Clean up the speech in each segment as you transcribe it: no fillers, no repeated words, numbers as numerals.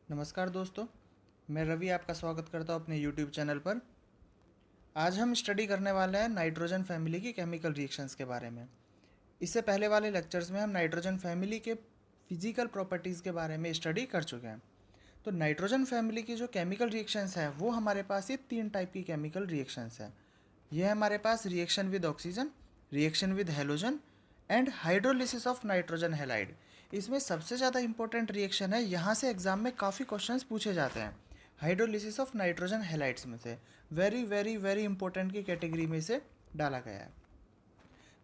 नमस्कार दोस्तों, मैं रवि आपका स्वागत करता हूँ अपने YouTube चैनल पर। आज हम स्टडी करने वाले हैं नाइट्रोजन फैमिली की केमिकल रिएक्शंस के बारे में। इससे पहले वाले लेक्चर्स में हम नाइट्रोजन फैमिली के फिजिकल प्रॉपर्टीज़ के बारे में स्टडी कर चुके हैं। तो नाइट्रोजन फैमिली की जो केमिकल रिएक्शंस हैं वो हमारे पास ये 3 टाइप की केमिकल रिएक्शंस हैं। ये हमारे पास reaction with oxygen, reaction with halogen and hydrolysis of nitrogen halide. इसमें सबसे ज़्यादा इंपॉर्टेंट रिएक्शन है, यहाँ से एग्जाम में काफ़ी क्वेश्चंस पूछे जाते हैं। हाइड्रोलिसिस ऑफ नाइट्रोजन हैलाइड्स में से वेरी वेरी वेरी इंपॉर्टेंट की कैटेगरी में से डाला गया है।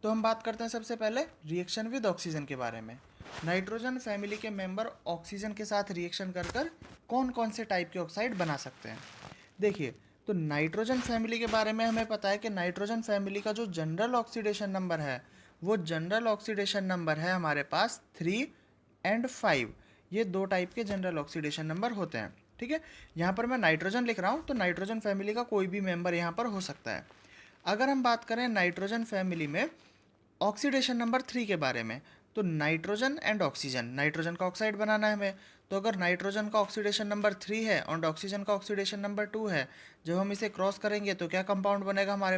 तो हम बात करते हैं सबसे पहले रिएक्शन विद ऑक्सीजन के बारे में। नाइट्रोजन फैमिली के मेंबर ऑक्सीजन के साथ रिएक्शन कर कर कौन कौन से टाइप के ऑक्साइड बना सकते हैं। देखिए, तो नाइट्रोजन फैमिली के बारे में हमें पता है कि नाइट्रोजन फैमिली का जो जनरल ऑक्सीडेशन नंबर है वो जनरल ऑक्सीडेशन नंबर है हमारे पास 3 एंड 5। ये दो टाइप के जनरल ऑक्सीडेशन नंबर होते हैं। ठीक है, यहाँ पर मैं नाइट्रोजन लिख रहा हूँ, तो नाइट्रोजन फैमिली का कोई भी मेंबर यहाँ पर हो सकता है। अगर हम बात करें नाइट्रोजन फैमिली में ऑक्सीडेशन नंबर 3 के बारे में, तो नाइट्रोजन एंड ऑक्सीजन, नाइट्रोजन का ऑक्साइड बनाना है हमें। तो अगर नाइट्रोजन का ऑक्सीडेशन नंबर 3 है और ऑक्सीजन का ऑक्सीडेशन नंबर 2 है, जब हम इसे क्रॉस करेंगे तो क्या कंपाउंड बनेगा हमारे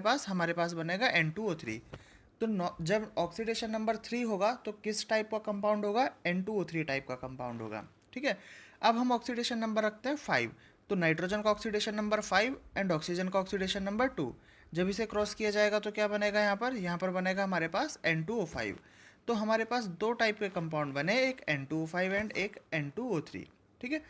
पास बनेगा N2O3। तो जब ऑक्सीडेशन नंबर 3 होगा तो किस टाइप का कंपाउंड होगा? N2O3 टाइप का कंपाउंड होगा। ठीक है, अब हम ऑक्सीडेशन नंबर रखते हैं 5। तो नाइट्रोजन का ऑक्सीडेशन नंबर 5 एंड ऑक्सीजन का ऑक्सीडेशन नंबर 2। जब इसे क्रॉस किया जाएगा तो क्या बनेगा यहाँ पर बनेगा हमारे पास N2O5। तो हमारे पास दो टाइप के कंपाउंड बने, एक N2O5 एंड एक N2O3। ठीक है,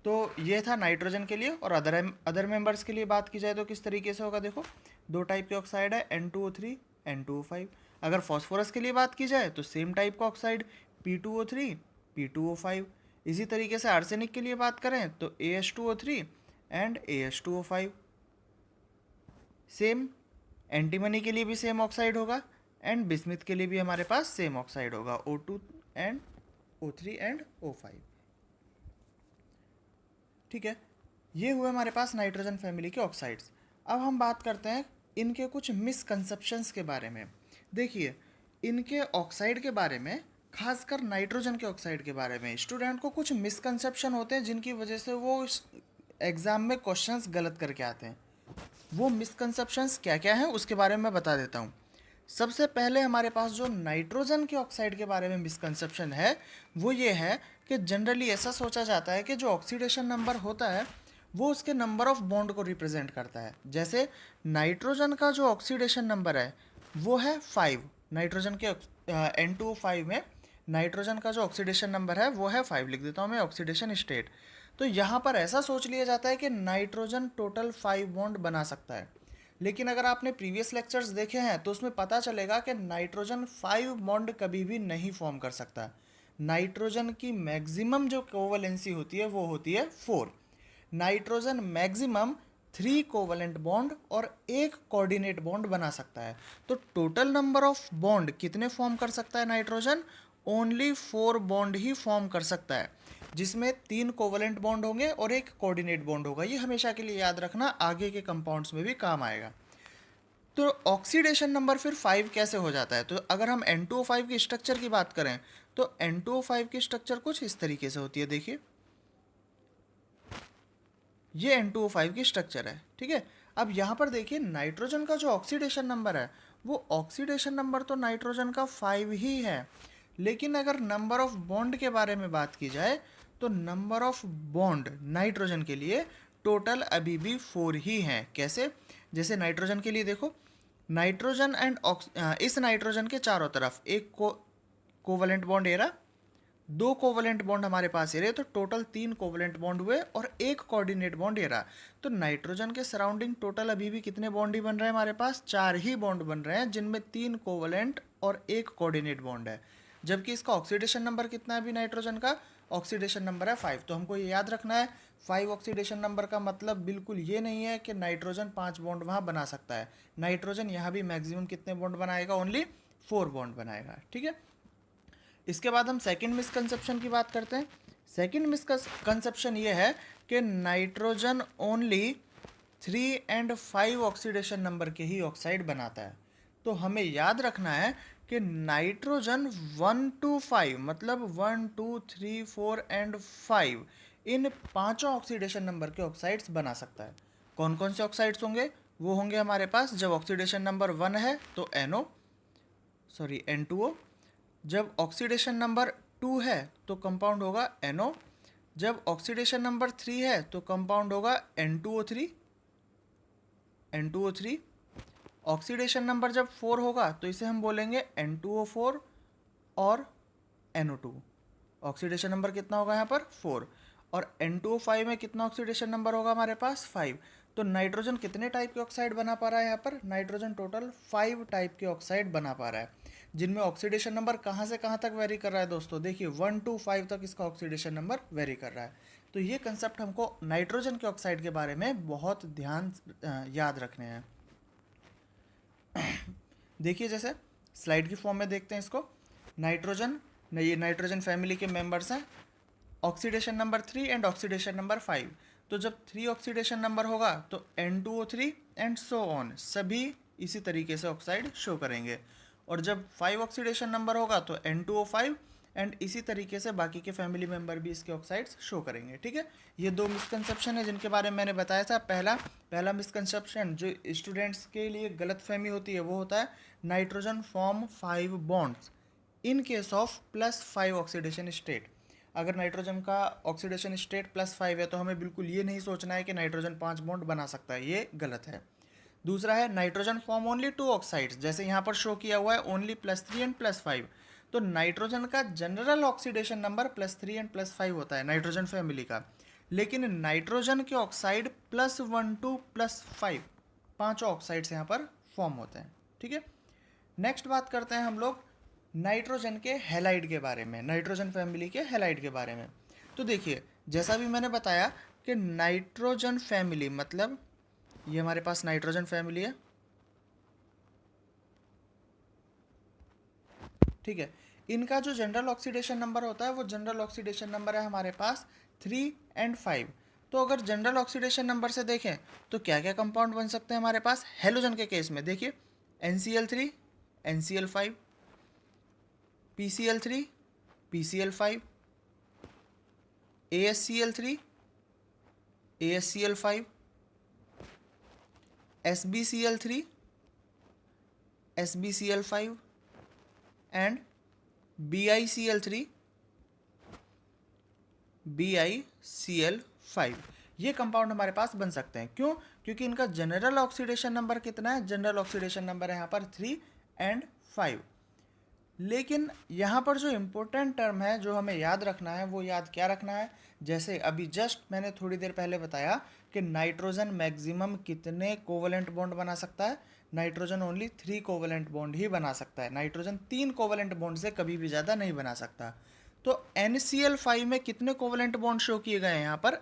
तो ये था नाइट्रोजन के लिए। और अदर मेंबर्स के लिए बात की जाए तो किस तरीके से होगा? देखो, दो टाइप के ऑक्साइड है, N2O3 N2O5। अगर फॉस्फोरस के लिए बात की जाए तो सेम टाइप का ऑक्साइड P2O3 P2O5। इसी तरीके से आर्सेनिक के लिए बात करें तो AH2O3 and AH2O5 same. Antimony के लिए भी सेम ऑक्साइड होगा एंड बिस्मिथ के लिए भी हमारे पास सेम ऑक्साइड होगा O2 and O3 and O5। ठीक है, ये हुए हमारे पास नाइट्रोजन फैमिली के ऑक्साइड्स। अब हम बात करते हैं इनके कुछ मिसकंसेप्शंस के बारे में। देखिए, इनके ऑक्साइड के बारे में, खासकर नाइट्रोजन के ऑक्साइड के बारे में स्टूडेंट को कुछ मिसकंसेप्शन होते हैं जिनकी वजह से वो एग्ज़ाम में क्वेश्चंस गलत करके आते हैं। वो मिसकंसेप्शंस क्या क्या हैं उसके बारे में मैं बता देता हूँ। सबसे पहले हमारे पास जो नाइट्रोजन के ऑक्साइड के बारे में मिसकंसेप्शन है वो ये है कि जनरली ऐसा सोचा जाता है कि जो ऑक्सीडेशन नंबर होता है वो उसके नंबर ऑफ बॉन्ड को रिप्रेजेंट करता है। जैसे नाइट्रोजन का जो ऑक्सीडेशन नंबर है वो है 5। नाइट्रोजन के N2O5 में नाइट्रोजन का जो ऑक्सीडेशन नंबर है वो है 5, लिख देता हूँ मैं ऑक्सीडेशन स्टेट। तो यहाँ पर ऐसा सोच लिया जाता है कि नाइट्रोजन टोटल 5 बॉन्ड बना सकता है। लेकिन अगर आपने प्रीवियस लेक्चर्स देखे हैं तो उसमें पता चलेगा कि नाइट्रोजन 5 बॉन्ड कभी भी नहीं फॉर्म कर सकता। नाइट्रोजन की मैक्सिमम जो कोवलेंसी होती है वो होती है 4। नाइट्रोजन मैक्सिमम 3 कोवलेंट बॉन्ड और एक कोऑर्डिनेट बॉन्ड बना सकता है। तो टोटल नंबर ऑफ बॉन्ड कितने फॉर्म कर सकता है नाइट्रोजन? ओनली 4 बॉन्ड ही फॉर्म कर सकता है, जिसमें 3 कोवलेंट बॉन्ड होंगे और एक कोऑर्डिनेट बॉन्ड होगा। ये हमेशा के लिए याद रखना, आगे के कंपाउंड्स में भी काम आएगा। तो ऑक्सीडेशन नंबर फिर 5 कैसे हो जाता है? तो अगर हम N2O5 की स्ट्रक्चर की बात करें तो N2O5 की स्ट्रक्चर कुछ इस तरीके से होती है। देखिए, ये N2O5 की स्ट्रक्चर है। ठीक है, अब यहाँ पर देखिए नाइट्रोजन का जो ऑक्सीडेशन नंबर है वो ऑक्सीडेशन नंबर तो नाइट्रोजन का 5 ही है, लेकिन अगर नंबर ऑफ बॉन्ड के बारे में बात की जाए तो नंबर ऑफ बॉन्ड नाइट्रोजन के लिए टोटल अभी भी 4 ही हैं। कैसे? जैसे नाइट्रोजन के लिए देखो, नाइट्रोजन एंड इस नाइट्रोजन के चारों तरफ एक covalent bond era, 2 covalent bond हमारे पास ये रहे, तो टोटल 3 कोवलेंट बॉन्ड हुए और एक कोऑर्डिनेट बॉन्ड ये रहा। तो नाइट्रोजन के सराउंडिंग टोटल अभी भी कितने बॉन्ड ही बन रहे हैं? हमारे पास 4 ही बॉन्ड बन रहे हैं, जिनमें 3 कोवलेंट और एक कोऑर्डिनेट बॉन्ड है। जबकि इसका ऑक्सीडेशन नंबर कितना है? अभी नाइट्रोजन का ऑक्सीडेशन नंबर है 5। तो हमको ये याद रखना है 5 ऑक्सीडेशन नंबर का मतलब बिल्कुल ये नहीं है कि नाइट्रोजन 5 बॉन्ड वहाँ बना सकता है। नाइट्रोजन यहाँ भी मैक्सिमम कितने बॉन्ड बनाएगा? ओनली 4 बॉन्ड बनाएगा। ठीक है, इसके बाद हम सेकंड मिसकंसेप्शन की बात करते हैं। सेकंड मिसकंसेप्शन ये है कि nitrogen only 3 and 5 oxidation number के ही ऑक्साइड बनाता है। तो हमें याद रखना है कि नाइट्रोजन 1 to 5 मतलब 1 2 3 4 एंड 5 इन पांचों ऑक्सीडेशन नंबर के ऑक्साइड्स बना सकता है। कौन कौन से ऑक्साइड्स होंगे? वो होंगे हमारे पास, जब ऑक्सीडेशन नंबर 1 है तो N2O। जब ऑक्सीडेशन नंबर 2 है तो कंपाउंड होगा NO। जब ऑक्सीडेशन नंबर 3 है तो कंपाउंड होगा N2O3। ऑक्सीडेशन नंबर जब 4 होगा तो इसे हम बोलेंगे N2O4 और NO2। ऑक्सीडेशन नंबर कितना होगा यहाँ पर? 4। और N2O5 में कितना ऑक्सीडेशन नंबर होगा हमारे पास? 5। तो नाइट्रोजन कितने टाइप के ऑक्साइड बना पा रहा है यहाँ पर? नाइट्रोजन टोटल 5 टाइप के ऑक्साइड बना पा रहा है, जिनमें ऑक्सीडेशन नंबर कहाँ से कहाँ तक वेरी कर रहा है दोस्तों? देखिए 1 to 5 तक इसका ऑक्सीडेशन नंबर वेरी कर रहा है। तो ये कंसेप्ट हमको नाइट्रोजन के ऑक्साइड के बारे में बहुत ध्यान याद रखने हैं। देखिए जैसे स्लाइड की फॉर्म में देखते हैं इसको। ये नाइट्रोजन फैमिली के मेंबर्स हैं, oxidation number 3 and oxidation number 5। तो जब 3 ऑक्सीडेशन नंबर होगा तो N2O3 एंड सो ऑन, सभी इसी तरीके से ऑक्साइड शो करेंगे। और जब 5 ऑक्सीडेशन नंबर होगा तो N2O5 एंड इसी तरीके से बाकी के फैमिली मेंबर भी इसके ऑक्साइड्स शो करेंगे। ठीक है, ये 2 मिसकंसेप्शन है जिनके बारे में मैंने बताया था। पहला मिसकंसेप्शन जो स्टूडेंट्स के लिए गलत फहमी होती है वो होता है nitrogen form 5 bonds in case of +5 oxidation state. अगर नाइट्रोजन का ऑक्सीडेशन स्टेट +5 है तो हमें बिल्कुल ये नहीं सोचना है कि नाइट्रोजन 5 बॉन्ड बना सकता है, ये गलत है। दूसरा है नाइट्रोजन फॉर्म ओनली 2 ऑक्साइड्स, जैसे यहाँ पर शो किया हुआ है ओनली +3 एंड +5। तो नाइट्रोजन का जनरल ऑक्सीडेशन नंबर +3 एंड +5 होता है नाइट्रोजन फैमिली का, लेकिन नाइट्रोजन के ऑक्साइड +1 to +5 पांचों ऑक्साइड्स यहाँ पर फॉर्म होते हैं। ठीक है, नेक्स्ट बात करते हैं हम लोग नाइट्रोजन के हैलाइड के बारे में, नाइट्रोजन फैमिली के हैलाइड के बारे में। तो देखिए जैसा भी मैंने बताया कि नाइट्रोजन फैमिली मतलब ये हमारे पास नाइट्रोजन फैमिली है, ठीक है। इनका जो जनरल ऑक्सीडेशन नंबर होता है वो जनरल ऑक्सीडेशन नंबर है हमारे पास 3 एंड 5। तो अगर जनरल ऑक्सीडेशन नंबर से देखें तो क्या क्या कंपाउंड बन सकते हैं हमारे पास हेलोजन के केस में? देखिए NCl3 NCl5, PCl3 PCl5, ASCl3 ASCl5, SbCl3 SbCl5 and BiCl3 BiCl5। ये कंपाउंड हमारे पास बन सकते हैं। क्यों? क्योंकि इनका जनरल ऑक्सीडेशन नंबर कितना है? जनरल ऑक्सीडेशन नंबर है यहाँ पर 3 एंड 5। लेकिन यहाँ पर जो इम्पोर्टेंट टर्म है जो हमें याद रखना है वो याद क्या रखना है? जैसे अभी जस्ट मैंने थोड़ी देर पहले बताया कि नाइट्रोजन मैक्सिमम कितने कोवलेंट बॉन्ड बना सकता है? नाइट्रोजन ओनली 3 कोवलेंट बॉन्ड ही बना सकता है। नाइट्रोजन 3 कोवलेंट बॉन्ड से कभी भी ज़्यादा नहीं बना सकता। तो NCl5 में कितने कोवलेंट बॉन्ड शो किए गए हैं? यहाँ पर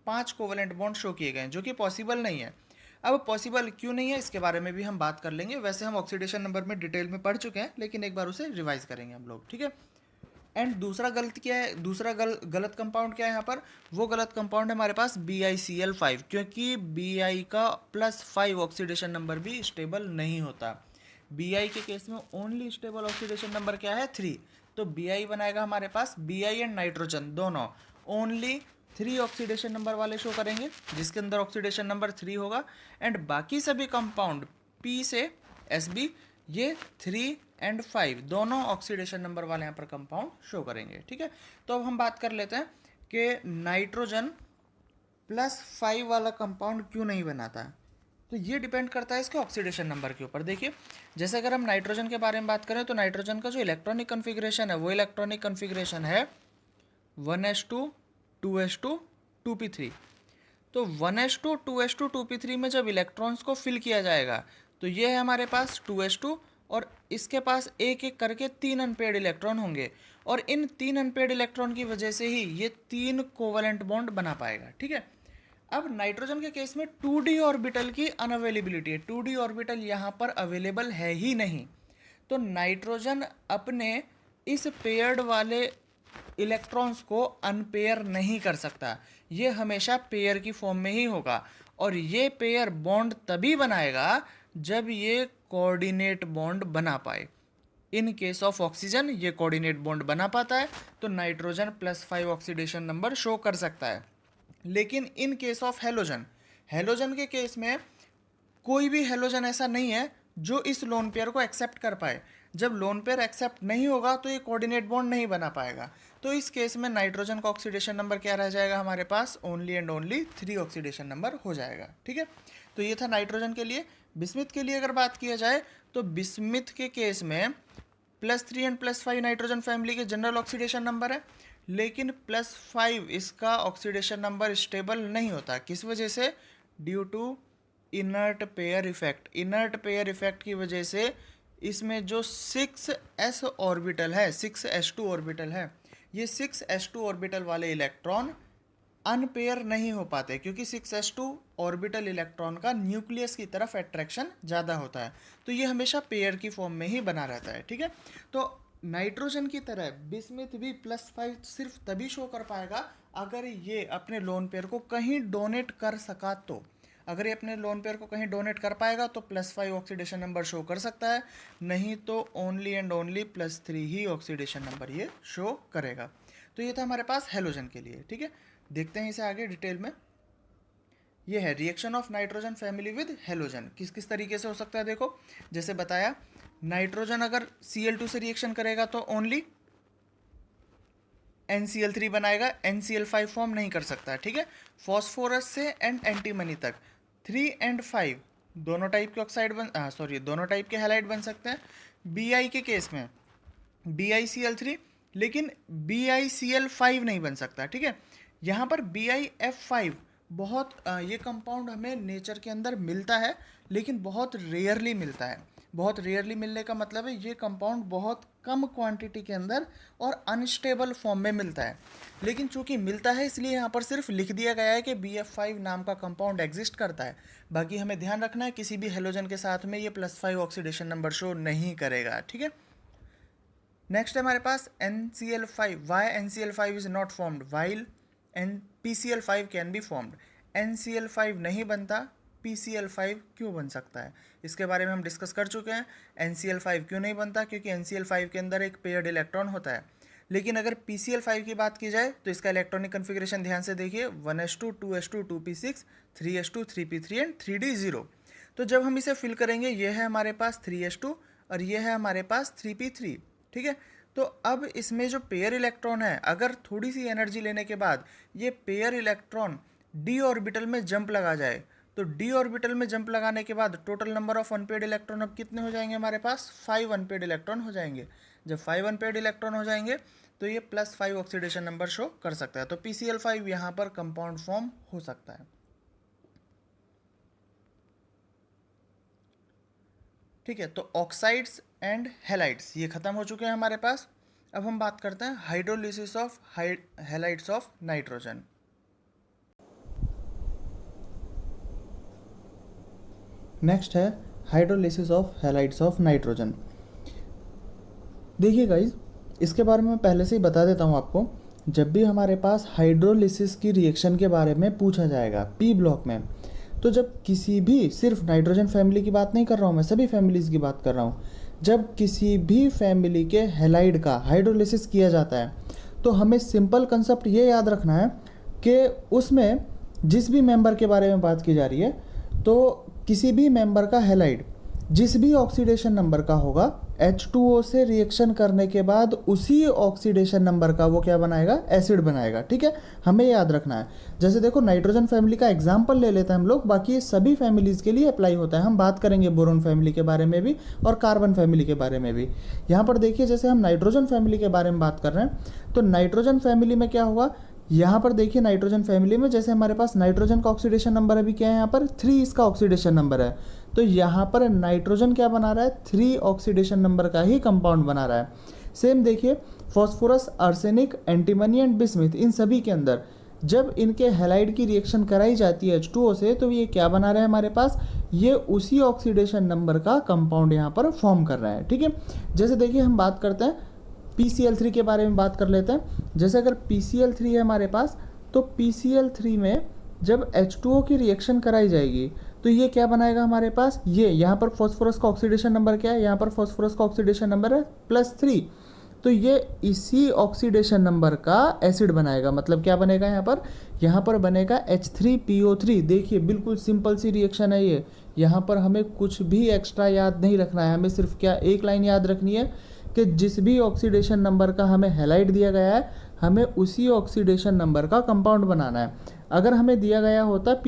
5 कोवलेंट बॉन्ड शो किए गए हैं, जो कि पॉसिबल नहीं है। अब पॉसिबल क्यों नहीं है इसके बारे में भी हम बात कर लेंगे। वैसे हम ऑक्सीडेशन नंबर में डिटेल में पढ़ चुके हैं, लेकिन एक बार उसे रिवाइज करेंगे हम लोग। ठीक है, एंड दूसरा गलत क्या है? गलत कंपाउंड क्या है यहाँ पर? वो गलत कंपाउंड है हमारे पास BiCl5, क्योंकि Bi का +5 ऑक्सीडेशन नंबर भी स्टेबल नहीं होता। Bi के केस में ओनली स्टेबल ऑक्सीडेशन नंबर क्या है? 3। तो Bi बनाएगा हमारे पास, Bi एंड नाइट्रोजन दोनों ओनली 3 ऑक्सीडेशन नंबर वाले शो करेंगे, जिसके अंदर ऑक्सीडेशन नंबर 3 होगा। एंड बाकी सभी कंपाउंड P से Sb ये 3 एंड 5 दोनों ऑक्सीडेशन नंबर वाले यहाँ पर कंपाउंड शो करेंगे। ठीक है, तो अब हम बात कर लेते हैं कि नाइट्रोजन +5 वाला कंपाउंड क्यों नहीं बनाता। तो ये डिपेंड करता है इसके ऑक्सीडेशन नंबर के ऊपर। देखिए जैसे अगर हम नाइट्रोजन के बारे में बात करें तो नाइट्रोजन का जो इलेक्ट्रॉनिक कन्फिग्रेशन है वो इलेक्ट्रॉनिक कन्फिग्रेशन है 1s2 2s2 2p3। तो 1s2 2s2 2p3 में जब इलेक्ट्रॉन्स को फिल किया जाएगा तो ये है हमारे पास 2s2 और इसके पास एक एक करके 3 अनपेयर्ड इलेक्ट्रॉन होंगे, और इन 3 अनपेयर्ड इलेक्ट्रॉन की वजह से ही ये 3 कोवलेंट बॉन्ड बना पाएगा। ठीक है, अब नाइट्रोजन के केस में 2d ऑर्बिटल की अनअवेलेबिलिटी है। 2d ऑर्बिटल यहाँ पर अवेलेबल है ही नहीं। तो नाइट्रोजन अपने इस पेयर्ड वाले इलेक्ट्रॉन्स को अनपेयर नहीं कर सकता, ये हमेशा पेयर की फॉर्म में ही होगा। और ये पेयर बॉन्ड तभी बनाएगा जब ये कोऑर्डिनेट बॉन्ड बना पाए। इन केस ऑफ ऑक्सीजन ये कोऑर्डिनेट बॉन्ड बना पाता है, तो नाइट्रोजन +5 ऑक्सीडेशन नंबर शो कर सकता है। लेकिन in case of halogen, halogen के केस में कोई भी हेलोजन ऐसा नहीं है जो इस लोन पेयर को एक्सेप्ट कर पाए। जब लोन पेयर एक्सेप्ट नहीं होगा तो ये कोऑर्डिनेट बॉन्ड नहीं बना पाएगा। तो इस केस में नाइट्रोजन का ऑक्सीडेशन नंबर क्या रह जाएगा हमारे पास, only and only 3 oxidation number हो जाएगा। ठीक है, तो ये था नाइट्रोजन के लिए। बिस्मिथ के लिए अगर बात किया जाए तो बिस्मिथ के केस में +3 एंड +5 नाइट्रोजन फैमिली के जनरल ऑक्सीडेशन नंबर है, लेकिन +5 इसका ऑक्सीडेशन नंबर स्टेबल नहीं होता। किस वजह से, due to inert pair effect. Inert pair effect की वजह से इसमें जो 6s ऑर्बिटल है, 6s2 ऑर्बिटल है, ये 6s2 ऑर्बिटल वाले इलेक्ट्रॉन अनपेयर नहीं हो पाते, क्योंकि 6s2 ऑर्बिटल इलेक्ट्रॉन का न्यूक्लियस की तरफ अट्रैक्शन ज़्यादा होता है, तो ये हमेशा पेयर की फॉर्म में ही बना रहता है। ठीक है, तो नाइट्रोजन की तरह बिस्मिथ भी +5 सिर्फ तभी शो कर पाएगा अगर ये अपने लोन पेयर को कहीं डोनेट कर सका। तो अगर ये अपने लोन पेयर को कहीं डोनेट कर पाएगा तो +5 ऑक्सीडेशन नंबर शो कर सकता है, नहीं तो only and only +3 he oxidation number ये शो करेगा। तो ये था हमारे पास हेलोजन के लिए। ठीक है, देखते हैं इसे आगे डिटेल में। ये है reaction of nitrogen family with halogen. किस किस तरीके से हो सकता है, देखो जैसे बताया, नाइट्रोजन अगर Cl2 से रिएक्शन करेगा तो ओनली NCl3 बनाएगा, NCl5 फॉर्म नहीं कर सकता। ठीक है, फॉस्फोरस से एंड एंटीमनी तक 3 एंड 5 दोनों टाइप के ऑक्साइड दोनों टाइप के हैलाइड बन सकते हैं। Bi के केस में BiCl3, लेकिन BiCl5 नहीं बन सकता। ठीक है, यहाँ पर BiF5 बहुत ये कंपाउंड हमें नेचर के अंदर मिलता है, लेकिन बहुत रेयरली मिलता है। बहुत रेयरली मिलने का मतलब है ये कंपाउंड बहुत कम क्वांटिटी के अंदर और अनस्टेबल फॉर्म में मिलता है, लेकिन चूंकि मिलता है इसलिए यहाँ पर सिर्फ लिख दिया गया है कि BF5 नाम का कंपाउंड एग्जिस्ट करता है। बाकी हमें ध्यान रखना है किसी भी हेलोजन के साथ में ये +5 ऑक्सीडेशन नंबर शो नहीं करेगा। ठीक है, नेक्स्ट है हमारे पास NCl5। Why NCl5 is not formed while PCl5 can be formed. NCl5 नहीं बनता, PCl5 क्यों बन सकता है, इसके बारे में हम डिस्कस कर चुके हैं। NCl5 क्यों नहीं बनता, क्योंकि NCl5 के अंदर एक पेयर्ड इलेक्ट्रॉन होता है। लेकिन अगर PCl5 की बात की जाए तो इसका इलेक्ट्रॉनिक कन्फिग्रेशन ध्यान से देखिए, 1s2 2s2 2p6 3s2 3p3 and 3d0। तो जब हम इसे फिल करेंगे ये है हमारे पास 3s2 और ये है हमारे पास 3p3। ठीक है, तो अब इसमें जो पेयर इलेक्ट्रॉन है, अगर थोड़ी सी एनर्जी लेने के बाद ये पेयर इलेक्ट्रॉन d ऑर्बिटल में जंप लगा जाए, तो d ऑर्बिटल में जंप लगाने के बाद total number of unpaired electron अब कितने हो जाएंगे हमारे पास, 5 अनपेड इलेक्ट्रॉन हो जाएंगे। जब 5 अनपेड इलेक्ट्रॉन हो जाएंगे तो ये +5 ऑक्सीडेशन नंबर शो कर सकता है। तो PCl5 यहाँ पर कंपाउंड फॉर्म हो सकता है। ठीक है, तो ऑक्साइड्स एंड हैलाइड्स ये खत्म हो चुके हैं हमारे पास। अब हम बात करते हैं hydrolysis of halides of nitrogen. Next है hydrolysis of halides of nitrogen. देखिए गाइज, इसके बारे में पहले से ही बता देता हूँ आपको। जब भी हमारे पास हाइड्रोलिसिस की रिएक्शन के बारे में पूछा जाएगा पी ब्लॉक में, तो जब किसी भी, सिर्फ नाइट्रोजन फैमिली की बात नहीं कर रहा हूँ मैं, सभी फैमिलीज़ की बात कर रहा हूँ, जब किसी भी फैमिली के हैलाइड का हाइड्रोलिसिस किया जाता है तो हमें सिंपल कंसेप्ट ये याद रखना है कि उसमें जिस भी मेंबर के बारे में बात की जा रही है, तो किसी भी मेंबर का हैलाइड जिस भी ऑक्सीडेशन नंबर का होगा, H2O से रिएक्शन करने के बाद उसी ऑक्सीडेशन नंबर का वो क्या बनाएगा, एसिड बनाएगा। ठीक है, हमें याद रखना है। जैसे देखो नाइट्रोजन फैमिली का एग्जांपल ले लेते हैं हम लोग, बाकी ये सभी फैमिलीज़ के लिए अप्लाई होता है। हम बात करेंगे बोरोन फैमिली के बारे में भी और कार्बन फैमिली के बारे में भी। यहाँ पर देखिए, जैसे हम नाइट्रोजन फैमिली के बारे में बात कर रहे हैं, तो नाइट्रोजन फैमिली में क्या होगा, यहाँ पर देखिए नाइट्रोजन फैमिली में जैसे हमारे पास नाइट्रोजन का ऑक्सीडेशन नंबर अभी क्या है, यहाँ पर 3 इसका ऑक्सीडेशन नंबर है, तो यहाँ पर नाइट्रोजन क्या बना रहा है, 3 ऑक्सीडेशन नंबर का ही कंपाउंड बना रहा है। सेम देखिए phosphorus, arsenic, antimony and bismuth, इन सभी के अंदर जब इनके हैलाइड की रिएक्शन कराई जाती है H2O से, तो ये क्या बना रहे हैं हमारे पास, ये उसी ऑक्सीडेशन नंबर का कंपाउंड यहाँ पर फॉर्म कर रहा है। ठीक है, जैसे देखिए हम बात करते हैं PCl3 के बारे में बात कर लेते हैं। जैसे अगर PCl3 है हमारे पास, तो PCl3 में जब H2O की रिएक्शन कराई जाएगी तो ये क्या बनाएगा हमारे पास, ये यहाँ पर फॉस्फोरस का ऑक्सीडेशन नंबर क्या है, यहाँ पर फॉस्फोरस का ऑक्सीडेशन नंबर है +3, तो ये इसी ऑक्सीडेशन नंबर का एसिड बनाएगा। मतलब क्या बनेगा यहाँ पर बनेगा H3PO3। देखिए बिल्कुल सिंपल सी रिएक्शन है ये। यहाँ पर हमें कुछ भी एक्स्ट्रा याद नहीं रखना है, हमें सिर्फ क्या एक लाइन याद रखनी है कि जिस भी ऑक्सीडेशन नंबर का हमें हैलाइड दिया गया है हमें उसी ऑक्सीडेशन नंबर का कंपाउंड बनाना है। अगर हमें दिया गया होता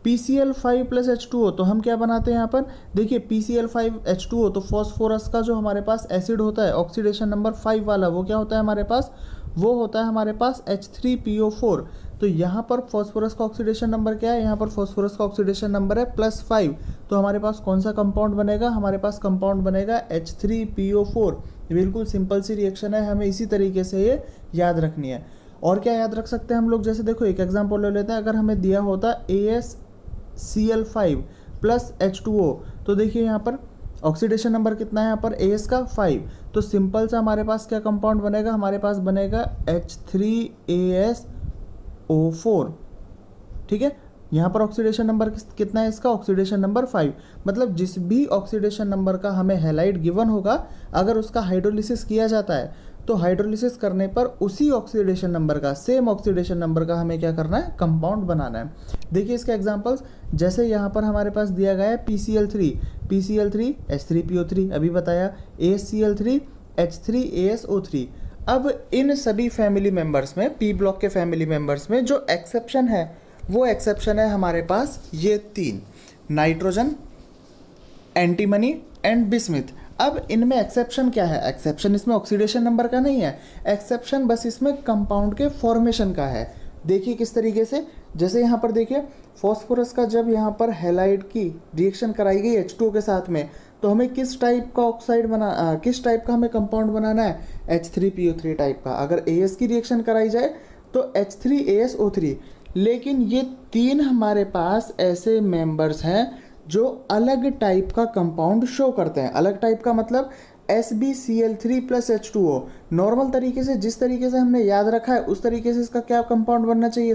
PCl5 प्लस H2O तो हम क्या बनाते हैं यहाँ पर, देखिए PCl5H2O तो फॉस्फोरस का जो हमारे पास एसिड होता है ऑक्सीडेशन नंबर 5 वाला, वो क्या होता है हमारे पास, वो होता है हमारे पास H3PO4। तो यहाँ पर फॉस्फोरस का ऑक्सीडेशन नंबर क्या है, यहाँ पर फॉस्फोरस का ऑक्सीडेशन नंबर है +5। तो हमारे पास कौन सा कंपाउंड बनेगा, हमारे पास कंपाउंड बनेगा H3PO4। बिल्कुल सिंपल सी रिएक्शन है, हमें इसी तरीके से ये याद रखनी है। और क्या याद रख सकते हैं हम लोग, जैसे देखो एक एग्जाम्पल ले लेते हैं। अगर हमें दिया होता AsCl5 प्लस H2O तो देखिए यहाँ पर ऑक्सीडेशन नंबर कितना है यहाँ पर AS का 5। तो सिंपल सा हमारे पास क्या कंपाउंड बनेगा, हमारे पास बनेगा H3AsO4। ठीक है, यहाँ पर ऑक्सीडेशन नंबर कितना है इसका, ऑक्सीडेशन नंबर 5। मतलब जिस भी ऑक्सीडेशन नंबर का हमें हैलाइड गिवन होगा अगर उसका हाइड्रोलिसिस किया जाता है तो हाइड्रोलिसिस करने पर उसी ऑक्सीडेशन नंबर का, सेम ऑक्सीडेशन नंबर का हमें क्या करना है, कंपाउंड बनाना है। देखिए इसके एग्जांपल्स, जैसे यहाँ पर हमारे पास दिया गया है PCl3 H3PO3 अभी बताया, AsCl3 H3AsO3। अब इन सभी फैमिली मेम्बर्स में, पी ब्लॉक के फैमिली मेम्बर्स में जो एक्सेप्शन है वो एक्सेप्शन है हमारे पास ये 3, नाइट्रोजन, एंटीमनी एंड बिस्मिथ। अब इनमें एक्सेप्शन क्या है, एक्सेप्शन इसमें ऑक्सीडेशन नंबर का नहीं है, एक्सेप्शन बस इसमें कंपाउंड के फॉर्मेशन का है। देखिए किस तरीके से, जैसे यहाँ पर देखिए फॉस्फोरस का जब यहाँ पर हैलाइड की रिएक्शन कराई गई H2O के साथ में तो हमें किस टाइप का किस टाइप का हमें कंपाउंड बनाना है, H3PO3 टाइप का। अगर AS की रिएक्शन कराई जाए तो H3AsO3। लेकिन ये 3 हमारे पास ऐसे मेंबर्स हैं जो अलग टाइप का कंपाउंड शो करते हैं। अलग टाइप का मतलब SbCl3 प्लस H2O। नॉर्मल तरीके से जिस तरीके से हमने याद रखा है उस तरीके से इसका क्या कंपाउंड बनना चाहिए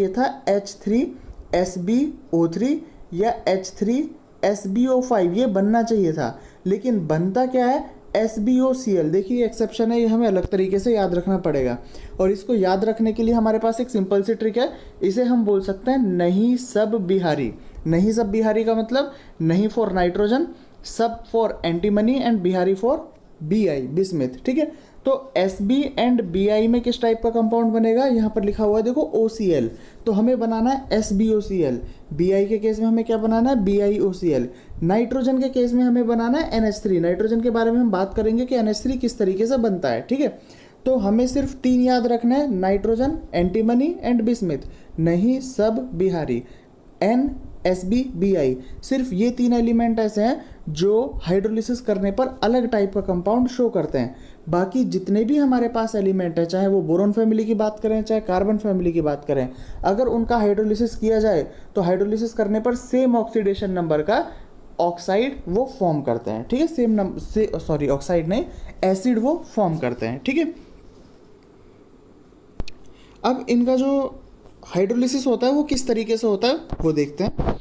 था H3SbO3 या H3SbO5, ये बनना चाहिए था। लेकिन बनता क्या है, SbOCl। देखिए एक्सेप्शन है, ये हमें अलग तरीके से याद रखना पड़ेगा। और इसको याद रखने के लिए हमारे पास एक सिंपल सी ट्रिक है, इसे हम बोल सकते हैं नहीं सब बिहारी। नहीं सब बिहारी का मतलब नहीं फॉर नाइट्रोजन, सब for antimony and Bihari for Bi bismuth. ठीक है, तो Sb एंड Bi में किस टाइप का कंपाउंड बनेगा, यहाँ पर लिखा हुआ है देखो OCl, तो हमें बनाना है SbOCl। Bi के केस में हमें क्या बनाना है, BiOCl। नाइट्रोजन के केस में हमें बनाना है NH3। नाइट्रोजन के बारे में हम बात करेंगे कि NH3 किस तरीके से बनता है। ठीक है, तो हमें सिर्फ 3 याद रखना है, नाइट्रोजन, एंटीमनी एंड बिस्मिथ, नहीं सब बिहारी, NSb Bi। सिर्फ ये 3 एलिमेंट ऐसे हैं जो हाइड्रोलिसिस करने पर अलग टाइप का कंपाउंड शो करते हैं। बाकी जितने भी हमारे पास एलिमेंट है, चाहे वो बोरोन फैमिली की बात करें चाहे कार्बन फैमिली की बात करें, अगर उनका हाइड्रोलिसिस किया जाए तो हाइड्रोलिसिस करने पर सेम ऑक्सीडेशन नंबर का ऑक्साइड वो फॉर्म करते हैं। ठीक है, सेम नंबर से ऑक्साइड नहीं, एसिड वो फॉर्म करते हैं। ठीक है, अब इनका जो हाइड्रोलिसिस होता है वो किस तरीके से होता है वो देखते हैं।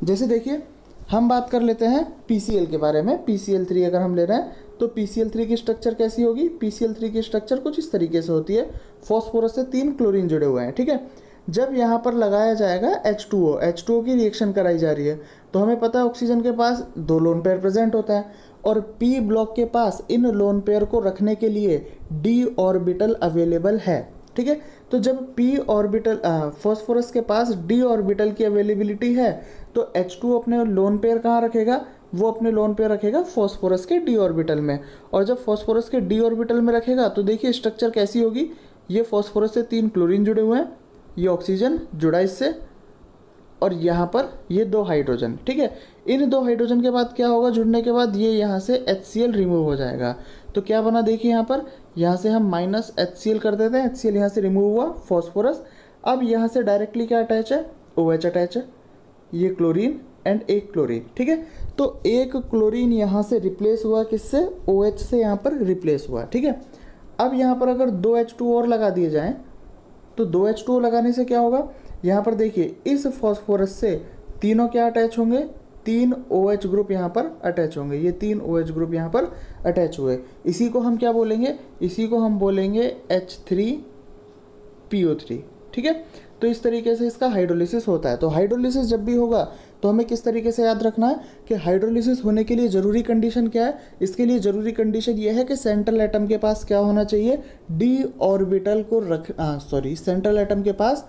जैसे देखिए हम बात कर लेते हैं PCl के बारे में। PCl3 अगर हम ले रहे हैं तो PCl3 की स्ट्रक्चर कैसी होगी, PCl3 की स्ट्रक्चर कुछ इस तरीके से होती है। फॉस्फोरस से 3 क्लोरीन जुड़े हुए हैं। ठीक है, जब यहाँ पर लगाया जाएगा H2O की रिएक्शन कराई जा रही है तो हमें पता है ऑक्सीजन के पास 2 लोन पेयर प्रेजेंट होता है और P ब्लॉक के पास इन लोन पेयर को रखने के लिए D ऑर्बिटल अवेलेबल है। ठीक है, तो जब P ऑर्बिटल फॉस्फोरस के पास D ऑर्बिटल की अवेलेबिलिटी है तो H2 अपने लोन पेयर कहाँ रखेगा, वो अपने लोन पेयर रखेगा फॉस्फोरस के D ऑर्बिटल में। और जब फॉस्फोरस के D ऑर्बिटल में रखेगा तो देखिए स्ट्रक्चर कैसी होगी, ये फॉस्फोरस से 3 क्लोरीन जुड़े हुए हैं, ये ऑक्सीजन जुड़ा इससे, और यहाँ पर ये 2 हाइड्रोजन। ठीक है, इन 2 हाइड्रोजन के बाद क्या होगा, जुड़ने के बाद ये यहाँ से HCl रिमूव हो जाएगा। तो क्या बना देखिए यहाँ से हम -HCl कर देते हैं, HCl यहाँ से रिमूव हुआ, फॉस्फोरस। अब यहाँ से डायरेक्टली क्या अटैच है, OH अटैच है, ये क्लोरीन एंड एक क्लोरीन। ठीक है, तो एक क्लोरीन यहाँ से रिप्लेस हुआ किससे, OH से यहाँ पर रिप्लेस हुआ। ठीक है, अब यहाँ पर अगर 2 H2 और लगा दिए जाएँ तो 2 H2O लगाने से क्या होगा, यहाँ पर देखिए इस फॉस्फोरस से तीनों क्या अटैच होंगे, 3 OH ग्रुप यहाँ पर अटैच होंगे, ये 3 OH ग्रुप यहाँ पर अटैच हुए। इसी को हम क्या बोलेंगे, इसी को हम बोलेंगे H3PO3, ठीक है। तो इस तरीके से इसका हाइड्रोलिसिस होता है। तो हाइड्रोलिसिस जब भी होगा तो हमें किस तरीके से याद रखना है कि हाइड्रोलिसिस होने के लिए ज़रूरी कंडीशन क्या है। इसके लिए ज़रूरी कंडीशन ये है कि सेंट्रल एटम के पास क्या होना चाहिए, डी ऑर्बिटल को सेंट्रल एटम के पास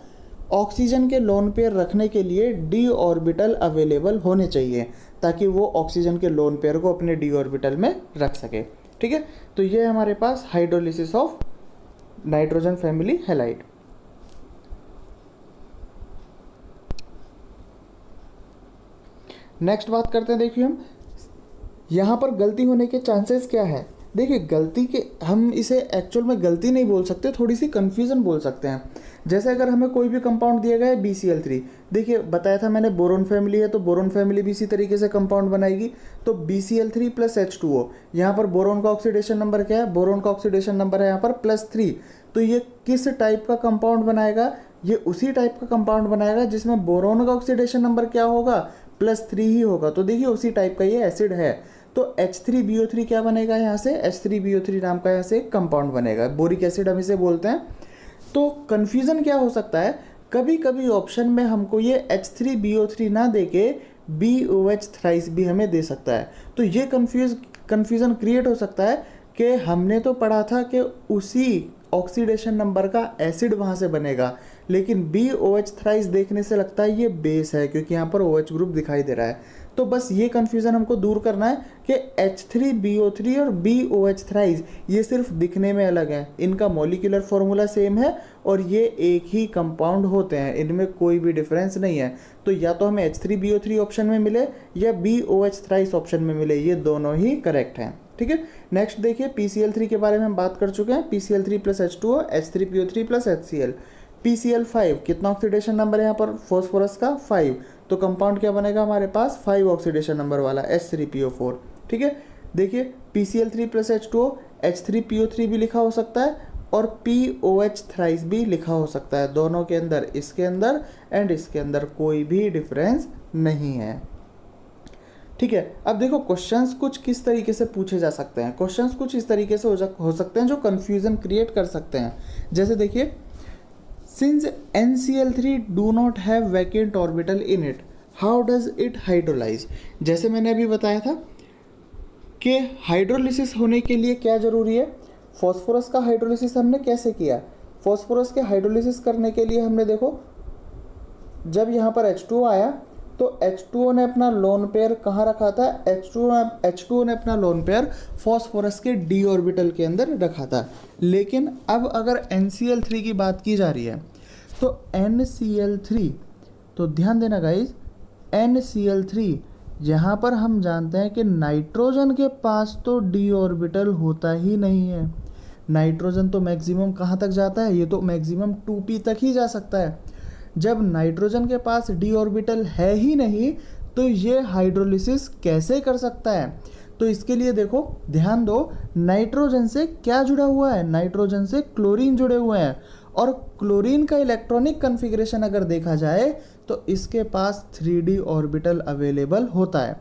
ऑक्सीजन के लोन पेयर रखने के लिए डी ऑर्बिटल अवेलेबल होने चाहिए, ताकि वो ऑक्सीजन के लोन पेयर को अपने डी ऑर्बिटल में रख सके, ठीक है। तो ये हमारे पास hydrolysis of nitrogen family halide. Next बात करते हैं, देखिए हम यहाँ पर गलती होने के चांसेस क्या है। देखिए गलती के, हम इसे एक्चुअल में गलती नहीं बोल सकते, थोड़ी सी कन्फ्यूज़न बोल सकते हैं। जैसे अगर हमें कोई भी कंपाउंड दिया गया है BCl3, देखिए बताया था मैंने बोरोन फैमिली है, तो बोरोन फैमिली भी इसी तरीके से कंपाउंड बनाएगी। तो BCl3 + H2O, यहाँ पर बोरोन का ऑक्सीडेशन नंबर क्या है, बोरोन का ऑक्सीडेशन नंबर है यहाँ पर +3। तो ये किस टाइप का कंपाउंड बनाएगा, ये उसी टाइप का कंपाउंड बनाएगा जिसमें बोरोन का ऑक्सीडेशन नंबर क्या होगा, +3 ही होगा। तो देखिए उसी टाइप का ये एसिड है। तो H3BO3 क्या बनेगा यहाँ से, H3BO3 नाम का यहाँ से कंपाउंड बनेगा, बोरिक एसिड हम इसे बोलते हैं। तो कन्फ्यूज़न क्या हो सकता है, कभी कभी ऑप्शन में हमको ये H3BO3 ना दे के BOH थ्राइस भी हमें दे सकता है। तो ये कन्फ्यूज़न क्रिएट हो सकता है कि हमने तो पढ़ा था कि उसी ऑक्सीडेशन नंबर का एसिड वहाँ से बनेगा, लेकिन BOH थ्राइस देखने से लगता है ये बेस है, क्योंकि यहाँ पर OH ग्रुप दिखाई दे रहा है। तो बस ये कन्फ्यूज़न हमको दूर करना है कि H3BO3 और BOH थ्राइस ये सिर्फ दिखने में अलग है, इनका मॉलिक्यूलर फॉर्मूला सेम है और ये एक ही कंपाउंड होते हैं, इनमें कोई भी डिफरेंस नहीं है। तो या तो हमें H3BO3 ऑप्शन में मिले या BOH थ्राइस ऑप्शन में मिले, ये दोनों ही करेक्ट हैं, ठीक है। नेक्स्ट देखिए PCl3 के बारे में हम बात कर चुके हैं, PCl3 + H2O, H3PO3 + HCl। PCl5 कितना ऑक्सीडेशन नंबर है यहाँ पर, फॉस्फोरस का 5, तो कंपाउंड क्या बनेगा हमारे पास 5 ऑक्सीडेशन नंबर वाला H3PO4, ठीक है। देखिए PCl3 + H2O, H3PO3 भी लिखा हो सकता है और POH थ्राइस भी लिखा हो सकता है, दोनों के अंदर, इसके अंदर एंड इसके अंदर कोई भी डिफरेंस नहीं है, ठीक है। अब देखो क्वेश्चंस कुछ किस तरीके से पूछे जा सकते हैं, क्वेश्चंस कुछ इस तरीके से हो सकते हैं जो कन्फ्यूज़न क्रिएट कर सकते हैं। जैसे देखिए, since NCl3 do not have vacant orbital in it, how does it hydrolyze? जैसे मैंने अभी बताया था कि हाइड्रोलिसिस होने के लिए क्या ज़रूरी है, फॉस्फोरस का हाइड्रोलिसिस हमने कैसे किया। फॉस्फोरस के हाइड्रोलिसिस करने के लिए हमने देखो, जब यहाँ पर H2O आया तो H2O ने अपना लोन पेयर कहाँ रखा था, H2O ने अपना लोन पेयर फॉस्फोरस के d ऑर्बिटल के अंदर रखा था। लेकिन अब अगर NCl3 की बात की जा रही है तो NCl3, तो ध्यान देना गाइज, NCl3 यहाँ पर हम जानते हैं कि नाइट्रोजन के पास तो d ऑर्बिटल होता ही नहीं है। नाइट्रोजन तो मैक्सिमम कहाँ तक जाता है, ये तो मैक्सिमम 2p तक ही जा सकता है। जब नाइट्रोजन के पास d ऑर्बिटल है ही नहीं तो ये हाइड्रोलिसिस कैसे कर सकता है। तो इसके लिए देखो ध्यान दो, नाइट्रोजन से क्या जुड़ा हुआ है, नाइट्रोजन से क्लोरीन जुड़े हुए हैं, और क्लोरीन का इलेक्ट्रॉनिक कन्फिग्रेशन अगर देखा जाए तो इसके पास 3d ऑर्बिटल अवेलेबल होता है।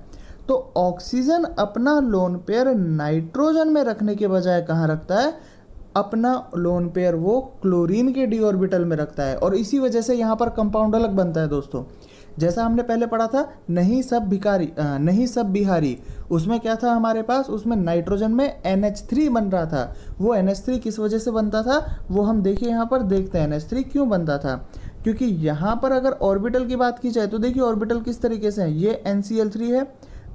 तो ऑक्सीजन अपना लोन पेयर नाइट्रोजन में रखने के बजाय कहाँ रखता है, अपना लोन पेयर वो क्लोरीन के d ऑर्बिटल में रखता है, और इसी वजह से यहाँ पर कंपाउंड अलग बनता है दोस्तों। जैसा हमने पहले पढ़ा था नहीं सब बिहारी, उसमें क्या था हमारे पास, उसमें नाइट्रोजन में NH3 बन रहा था। वो NH3 किस वजह से बनता था वो हम देखिए, यहाँ पर देखते हैं NH3 क्यों बनता था। क्योंकि यहाँ पर अगर ऑर्बिटल की बात की जाए तो देखिए ऑर्बिटल किस तरीके से है, ये NCl3 है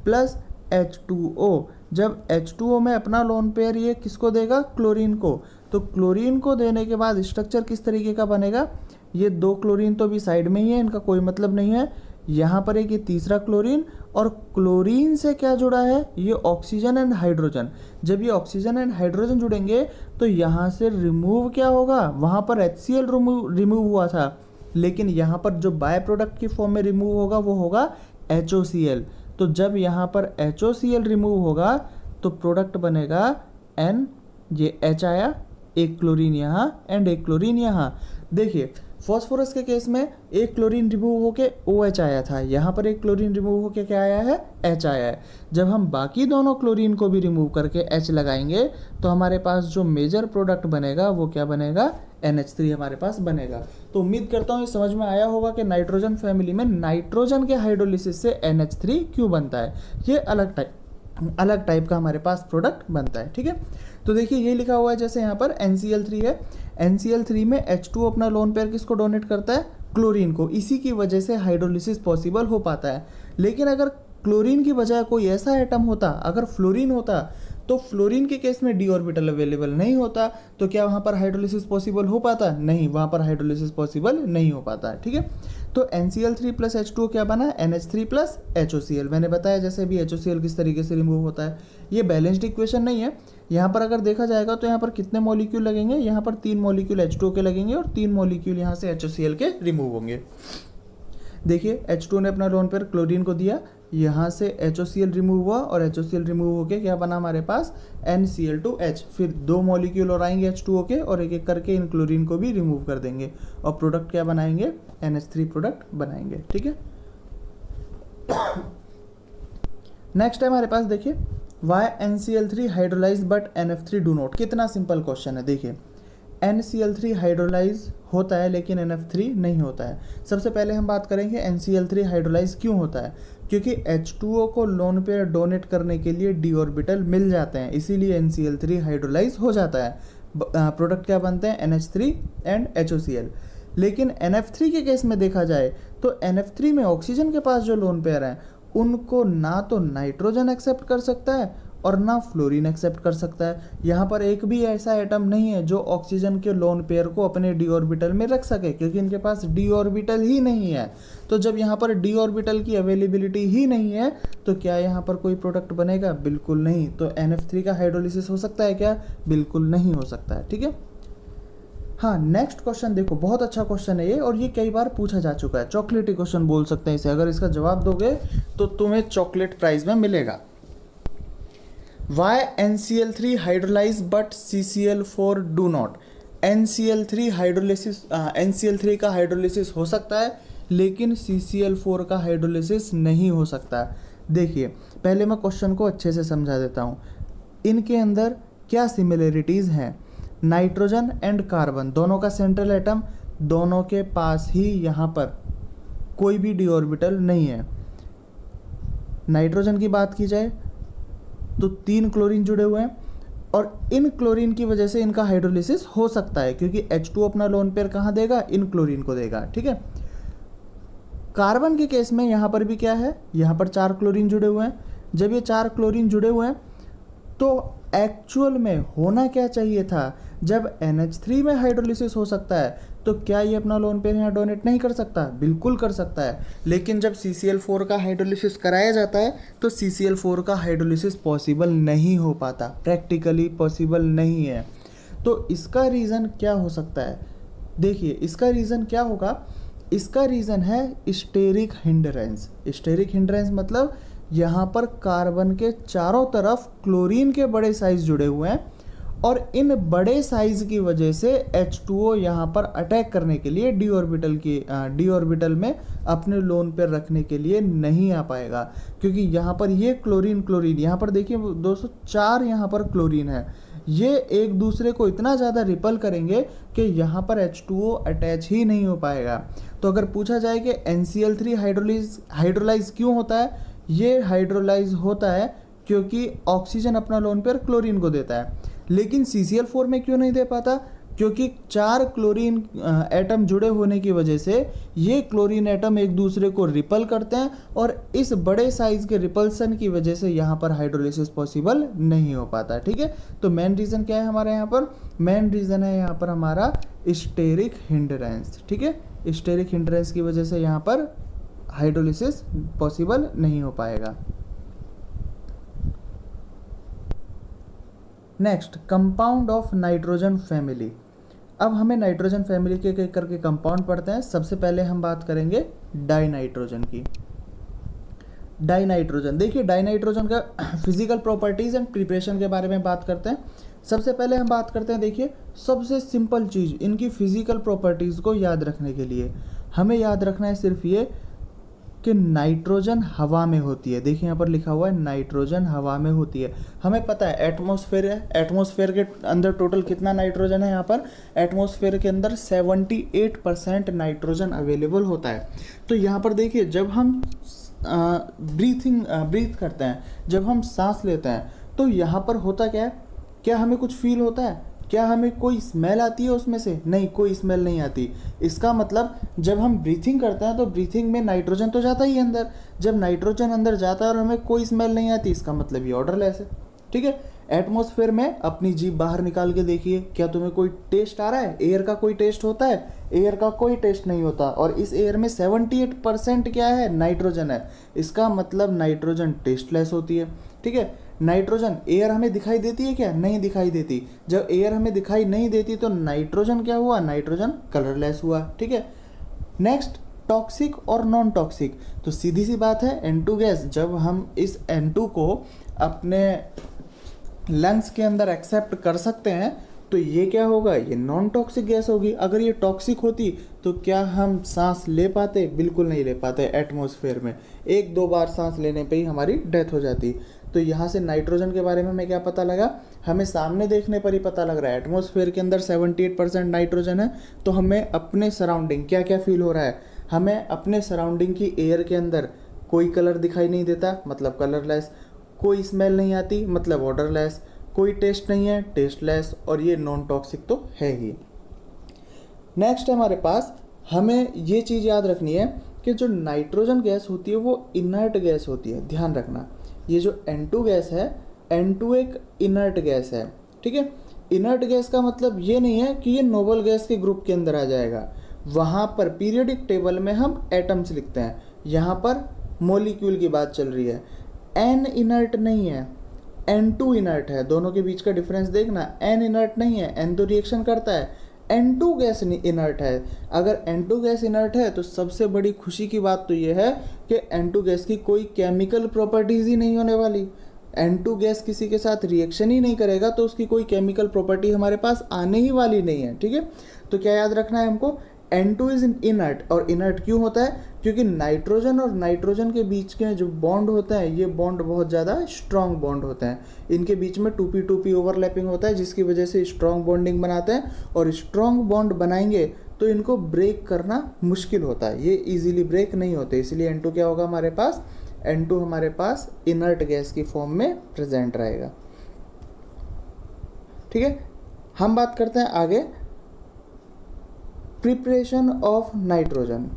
प्लस H2O। जब H2O में अपना लोन पेयर ये किसको देगा, क्लोरीन को, तो क्लोरीन को देने के बाद स्ट्रक्चर किस तरीके का बनेगा, ये 2 क्लोरीन तो भी साइड में ही है, इनका कोई मतलब नहीं है। यहाँ पर एक ये तीसरा क्लोरीन, और क्लोरीन से क्या जुड़ा है, ये ऑक्सीजन एंड हाइड्रोजन। जब ये ऑक्सीजन एंड हाइड्रोजन जुड़ेंगे तो यहाँ से रिमूव क्या होगा, वहाँ पर HCl रिमूव हुआ था, लेकिन यहाँ पर जो बाय प्रोडक्ट की फॉर्म में रिमूव होगा वो होगा HOCl। तो जब यहाँ पर HOCl रिमूव होगा तो प्रोडक्ट बनेगा N, ये H आया, एक क्लोरीन यहाँ एंड एक क्लोरीन यहाँ। देखिए फॉस्फोरस के केस में एक क्लोरीन रिमूव होके OH आया था, यहाँ पर एक क्लोरीन रिमूव होके क्या आया है, H आया है। जब हम बाकी दोनों क्लोरीन को भी रिमूव करके H लगाएंगे तो हमारे पास जो मेजर प्रोडक्ट बनेगा वो क्या बनेगा, NH3 हमारे पास बनेगा। तो उम्मीद करता हूँ ये समझ में आया होगा कि नाइट्रोजन फैमिली में नाइट्रोजन के हाइड्रोलिसिस से NH3 क्यों बनता है। ये अलग टाइप का हमारे पास प्रोडक्ट बनता है। ठीक है, तो देखिए ये लिखा हुआ है, जैसे यहाँ पर NCl3 है, NCl3 में H2 अपना लोन पेयर किसको डोनेट करता है, क्लोरीन को। इसी की वजह से हाइड्रोलिसिस पॉसिबल हो पाता है। लेकिन अगर क्लोरीन की बजाय कोई ऐसा एटम होता, अगर फ्लोरीन होता, तो फ्लोरीन के केस में d ऑर्बिटल अवेलेबल नहीं होता, तो क्या वहाँ पर हाइड्रोलिसिस पॉसिबल हो पाता, नहीं, वहाँ पर हाइड्रोलिसिस पॉसिबल नहीं हो पाता। ठीक है, तो NCl3 प्लस H2O क्या बना, NH3 प्लस HOCl। मैंने बताया जैसे भी HOCl किस तरीके से रिमूव होता है। ये बैलेंस्ड इक्वेशन नहीं है। यहाँ पर अगर देखा जाएगा तो यहाँ पर कितने मॉलिक्यूल लगेंगे, यहाँ पर 3 मॉलिक्यूल H2O के लगेंगे और 3 मॉलिक्यूल यहाँ से HOCl के रिमूव होंगे। देखिए H2O ने अपना लोन पेयर क्लोरीन को दिया, यहाँ से HOCl रिमूव हुआ और HOCl रिमूव होके क्या बना हमारे पास, NCl2H। फिर 2 मॉलिक्यूल और आएंगे H2O के और एक एक करके इन क्लोरीन को भी रिमूव कर देंगे और प्रोडक्ट क्या बनाएंगे, NH3 प्रोडक्ट बनाएंगे। ठीक है, नेक्स्ट है हमारे पास, देखिए why NCl3 hydrolyse but NF3 do not. कितना सिंपल क्वेश्चन है। देखिए NCl3 हाइड्रोलाइज होता है लेकिन NF3 नहीं होता है। सबसे पहले हम बात करेंगे NCl3 हाइड्रोलाइज क्यों होता है, क्योंकि H2O को लोन पेयर डोनेट करने के लिए d ऑर्बिटल मिल जाते हैं, इसीलिए NCl3 हाइड्रोलाइज हो जाता है। प्रोडक्ट क्या बनते हैं, NH3 एंड HOCl। लेकिन NF3 के केस में देखा जाए तो NF3 में ऑक्सीजन के पास जो लोन पेयर हैं उनको ना तो नाइट्रोजन एक्सेप्ट कर सकता है और ना फ्लोरीन एक्सेप्ट कर सकता है। यहाँ पर एक भी ऐसा एटम नहीं है जो ऑक्सीजन के लोन पेयर को अपने d ऑर्बिटल में रख सके, क्योंकि इनके पास d ऑर्बिटल ही नहीं है। तो जब यहाँ पर d ऑर्बिटल की अवेलेबिलिटी ही नहीं है तो क्या यहाँ पर कोई प्रोडक्ट बनेगा, बिल्कुल नहीं। तो NF3 का हाइड्रोलिसिस हो सकता है क्या, बिल्कुल नहीं हो सकता है। ठीक है, हाँ नेक्स्ट क्वेश्चन देखो, बहुत अच्छा क्वेश्चन है ये और ये कई बार पूछा जा चुका है। चॉकलेटी क्वेश्चन बोल सकते हैं इसे। अगर इसका जवाब दोगे तो तुम्हें चॉकलेट प्राइज में मिलेगा। Why NCl3 hydrolyse but CCl4 do not. NCl3 hydrolysis NCl3 का हाइड्रोलिसिस हो सकता है लेकिन CCl4 का हाइड्रोलिसिस नहीं हो सकता। देखिए पहले मैं क्वेश्चन को अच्छे से समझा देता हूँ। इनके अंदर क्या सिमिलरिटीज़ हैं, नाइट्रोजन एंड कार्बन दोनों का सेंट्रल एटम, दोनों के पास ही यहाँ पर कोई भी d ऑर्बिटल नहीं है। नाइट्रोजन की बात की जाए तो 3 क्लोरीन जुड़े हुए हैं और इन क्लोरीन की वजह से इनका हाइड्रोलिसिस हो सकता है, क्योंकि H2 अपना लोन पेयर कहाँ देगा, इन क्लोरीन को देगा। ठीक है, कार्बन के केस में यहाँ पर भी क्या है, यहाँ पर 4 क्लोरीन जुड़े हुए हैं। जब ये 4 क्लोरीन जुड़े हुए हैं तो एक्चुअल में होना क्या चाहिए था, जब NH3 में हाइड्रोलिसिस हो सकता है तो क्या ये अपना लोन पेयर यहाँ डोनेट नहीं कर सकता, बिल्कुल कर सकता है। लेकिन जब CCl4 का हाइड्रोलिसिस कराया जाता है तो CCl4 का हाइड्रोलिसिस पॉसिबल नहीं हो पाता, प्रैक्टिकली पॉसिबल नहीं है। तो इसका रीज़न क्या हो सकता है, देखिए इसका रीज़न क्या होगा, इसका रीज़न है स्टेरिक हिंड्रेंस। स्टेरिक हिंड्रेंस मतलब यहाँ पर कार्बन के चारों तरफ क्लोरीन के बड़े साइज जुड़े हुए हैं और इन बड़े साइज की वजह से H2O यहाँ पर अटैक करने के लिए d ऑर्बिटल में अपने लोन पर रखने के लिए नहीं आ पाएगा, क्योंकि यहाँ पर ये क्लोरीन यहाँ पर देखिए दोस्तों 4 यहाँ पर क्लोरीन है, ये एक दूसरे को इतना ज़्यादा रिपल करेंगे कि यहाँ पर H2O अटैच ही नहीं हो पाएगा। तो अगर पूछा जाए कि NCl3 हाइड्रोलाइज क्यों होता है, ये हाइड्रोलाइज होता है क्योंकि ऑक्सीजन अपना लोन पेयर क्लोरीन को देता है। लेकिन CCl4 में क्यों नहीं दे पाता, क्योंकि 4 क्लोरीन एटम जुड़े होने की वजह से ये क्लोरीन एटम एक दूसरे को रिपल करते हैं और इस बड़े साइज के रिपल्सन की वजह से यहाँ पर हाइड्रोलिसिस पॉसिबल नहीं हो पाता। ठीक है, तो मेन रीज़न क्या है हमारे यहाँ पर, मेन रीज़न है यहाँ पर हमारा स्टेरिक हिंड्रेंस। ठीक है, स्टेरिक हिंड्रेंस की वजह से यहाँ पर हाइड्रोलिसिस पॉसिबल नहीं हो पाएगा। Next, compound of nitrogen family. अब हमें नाइट्रोजन फैमिली के एक करके कंपाउंड पढ़ते हैं। सबसे पहले हम बात करेंगे डाइनाइट्रोजन की। डाइनाइट्रोजन, देखिए डाइनाइट्रोजन का फिजिकल प्रॉपर्टीज एंड प्रिपरेशन के बारे में बात करते हैं। सबसे पहले हम बात करते हैं, देखिए सबसे सिंपल चीज़ इनकी फिजिकल प्रॉपर्टीज़ को याद रखने के लिए हमें याद रखना है सिर्फ ये कि नाइट्रोजन हवा में होती है। देखिए यहाँ पर लिखा हुआ है नाइट्रोजन हवा में होती है। हमें पता है एटमॉस्फेयर है, एटमॉस्फेयर के अंदर टोटल कितना नाइट्रोजन है, यहाँ पर एटमॉस्फेयर के अंदर 78% नाइट्रोजन अवेलेबल होता है। तो यहाँ पर देखिए जब हम ब्रीथ करते हैं, जब हम सांस लेते हैं, तो यहाँ पर होता क्या है, क्या हमें कुछ फील होता है, क्या हमें कोई स्मेल आती है उसमें से? नहीं, कोई स्मेल नहीं आती। इसका मतलब जब हम ब्रीथिंग करते हैं तो ब्रीथिंग में नाइट्रोजन तो जाता ही है अंदर। जब नाइट्रोजन अंदर जाता है और हमें कोई स्मेल नहीं आती, इसका मतलब ये ऑर्डरलेस है। ठीक है, एटमॉस्फेयर में अपनी जीभ बाहर निकाल के देखिए, क्या तुम्हें कोई टेस्ट आ रहा है? एयर का कोई टेस्ट होता है? एयर का कोई टेस्ट नहीं होता। और इस एयर में 78% क्या है? नाइट्रोजन है। इसका मतलब नाइट्रोजन टेस्टलेस होती है। ठीक है, नाइट्रोजन, एयर हमें दिखाई देती है क्या? नहीं दिखाई देती। जब एयर हमें दिखाई नहीं देती तो नाइट्रोजन क्या हुआ? नाइट्रोजन कलरलेस हुआ। ठीक है, नेक्स्ट टॉक्सिक और नॉन टॉक्सिक। तो सीधी सी बात है, N2 गैस, जब हम इस N2 को अपने लंग्स के अंदर एक्सेप्ट कर सकते हैं तो ये क्या होगा? ये नॉन टॉक्सिक गैस होगी। अगर ये टॉक्सिक होती तो क्या हम सांस ले पाते? बिल्कुल नहीं ले पाते। एटमॉस्फेयर में 1-2 बार सांस लेने पे ही हमारी डेथ हो जाती। तो यहाँ से नाइट्रोजन के बारे में हमें क्या पता लगा? हमें सामने देखने पर ही पता लग रहा है एटमॉस्फेयर के अंदर 78% नाइट्रोजन है। तो हमें अपने सराउंडिंग क्या क्या फील हो रहा है? हमें अपने सराउंडिंग की एयर के अंदर कोई कलर दिखाई नहीं देता, मतलब कलरलेस। कोई स्मेल नहीं आती, मतलब ऑर्डरलेस। कोई टेस्ट नहीं है, टेस्टलेस। और ये नॉन टॉक्सिक तो है ही। नेक्स्ट है हमारे पास, हमें ये चीज़ याद रखनी है कि जो नाइट्रोजन गैस होती है वो इनर्ट गैस होती है। ध्यान रखना, ये जो N2 गैस है, N2 एक इनर्ट गैस है। ठीक है, इनर्ट गैस का मतलब ये नहीं है कि ये नोबल गैस के ग्रुप के अंदर आ जाएगा। वहाँ पर पीरियोडिक टेबल में हम एटम्स लिखते हैं, यहाँ पर मॉलिक्यूल की बात चल रही है। N इनर्ट नहीं है, N2 इनर्ट है। दोनों के बीच का डिफरेंस देखना, N इनर्ट नहीं है, N तो रिएक्शन करता है, N2 गैस इनर्ट है। अगर N2 गैस इनर्ट है तो सबसे बड़ी खुशी की बात तो ये है कि N2 गैस की कोई केमिकल प्रॉपर्टीज़ ही नहीं होने वाली। N2 गैस किसी के साथ रिएक्शन ही नहीं करेगा तो उसकी कोई केमिकल प्रॉपर्टी हमारे पास आने ही वाली नहीं है। ठीक है, तो क्या याद रखना है हमको? N2 is inert. और इनर्ट क्यों होता है? क्योंकि नाइट्रोजन और नाइट्रोजन के बीच के जो बॉन्ड होते हैं, ये बॉन्ड बहुत ज़्यादा स्ट्रॉन्ग बॉन्ड होते हैं। इनके बीच में 2p ओवरलैपिंग होता है, जिसकी वजह से स्ट्रॉन्ग बॉन्डिंग बनाते हैं। और स्ट्रॉन्ग बॉन्ड बनाएंगे तो इनको ब्रेक करना मुश्किल होता है, ये इजीली ब्रेक नहीं होते। इसलिए N2 क्या होगा हमारे पास? N2 हमारे पास इनर्ट गैस की फॉर्म में प्रेजेंट रहेगा। ठीक है, हम बात करते हैं आगे, प्रिपरेशन ऑफ नाइट्रोजन।